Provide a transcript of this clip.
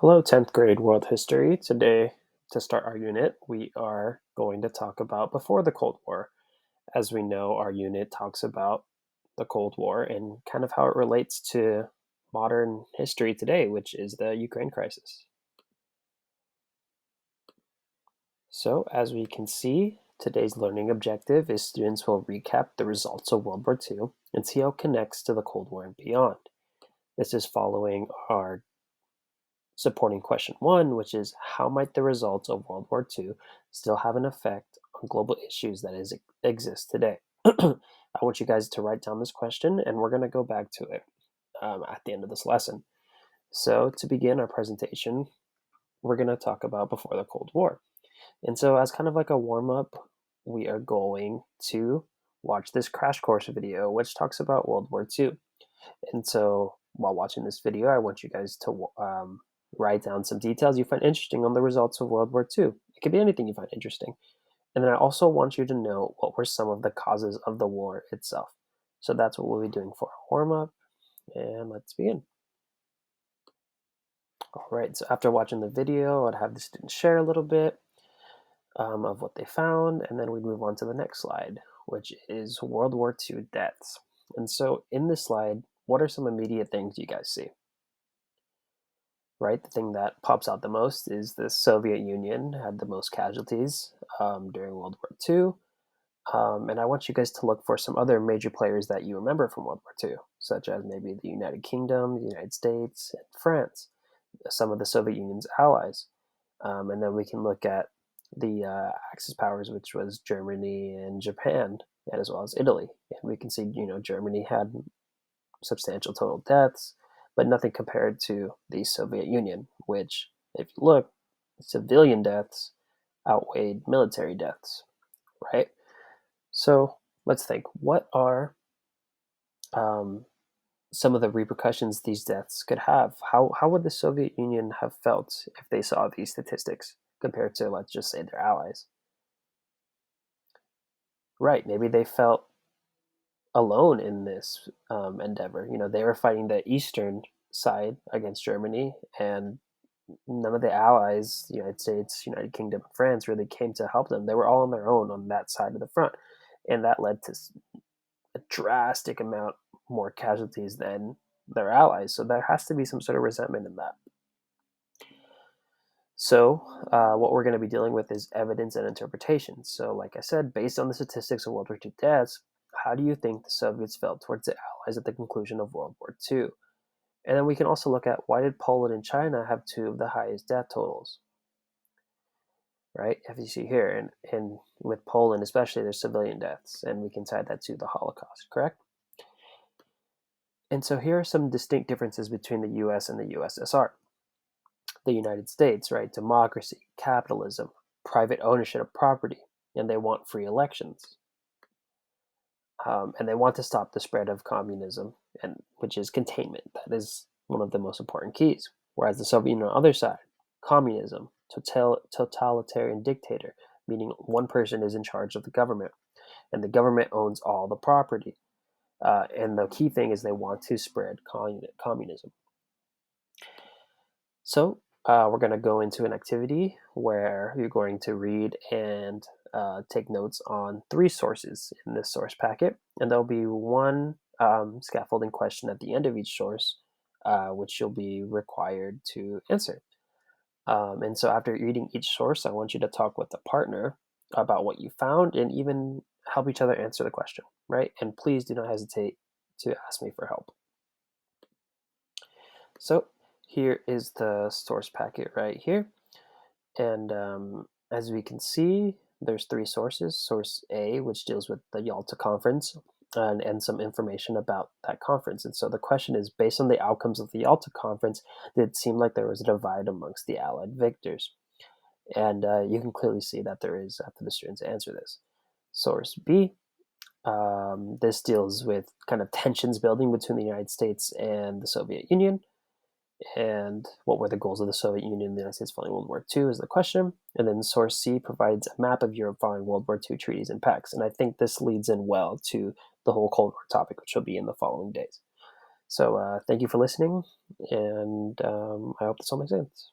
Hello, 10th grade world history. Today, to start our unit, we are going to talk about before the Cold War. As we know, our unit talks about the Cold War and kind of how it relates to modern history today, which is the Ukraine crisis. So, as we can see, today's learning objective is students will recap the results of World War II and see how it connects to the Cold War and beyond. This is following our supporting question one, which is how might the results of World War II still have an effect on global issues that exist today? I want you guys to write down this question, and we're going to go back to it at the end of this lesson. So, to begin our presentation, we're going to talk about before the Cold War. And so, as kind of like a warm up, we are going to watch this crash course video, which talks about World War II. And so while watching this video, I want you guys to write down some details you find interesting on the results of World War II. It could be anything you find interesting. And then I also want you to know what were some of the causes of the war itself. So that's what we'll be doing for our warm-up. And let's begin. All right, so after watching the video, I'd have the students share a little bit of what they found, and then we'd move on to the next slide, which is World War II deaths. And so in this slide, what are some immediate things you guys see? Right, the thing that pops out the most is the Soviet Union had the most casualties during World War II. And I want you guys to look for some other major players that you remember from World War II, such as maybe the United Kingdom, the United States, and France, some of the Soviet Union's allies. And then we can look at the Axis powers, which was Germany and Japan, and as well as Italy. And we can see, Germany had substantial total deaths, but nothing compared to the Soviet Union, which, if you look, civilian deaths outweighed military deaths, right? So let's think, what are some of the repercussions these deaths could have? How would the Soviet Union have felt if they saw these statistics compared to, let's just say, their allies? Right, maybe they felt alone in this endeavor. They were fighting the eastern side against Germany, and none of the allies, the United States, United Kingdom, and France, really came to help them. They were all on their own on that side of the front, and that led to a drastic amount more casualties than their allies. So there has to be some sort of resentment in that. So what we're going to be dealing with is evidence and interpretation. So like I said, based on the statistics of World War II deaths, how do you think the Soviets felt towards the Allies at the conclusion of World War II? And then we can also look at why did Poland and China have two of the highest death totals, right? As you see here, and with Poland especially, there's civilian deaths, and we can tie that to the Holocaust, correct? And so here are some distinct differences between the US and the USSR. The United States, right? Democracy, capitalism, private ownership of property, and they want free elections. And they want to stop the spread of communism, and which is containment. That is one of the most important keys. Whereas the Soviet Union on the other side, communism, totalitarian dictator, meaning one person is in charge of the government, and the government owns all the property. And the key thing is they want to spread communism. So we're going to go into an activity where you're going to read and take notes on three sources in this source packet, and there'll be one scaffolding question at the end of each source, which you'll be required to answer. And so after reading each source, I want you to talk with a partner about what you found and even help each other answer the question, right? And please do not hesitate to ask me for help. So here is the source packet right here. And as we can see, there's three sources. Source A, which deals with the Yalta Conference and some information about that conference. And so the question is, based on the outcomes of the Yalta Conference, did it seem like there was a divide amongst the Allied victors? And you can clearly see that there is after the students answer this. Source B, this deals with kind of tensions building between the United States and the Soviet Union. And what were the goals of the Soviet Union and the United States following World War II is the question. And then source C provides a map of Europe following World War II treaties and pacts. And I think this leads in well to the whole Cold War topic, which will be in the following days. So thank you for listening, and I hope this all makes sense.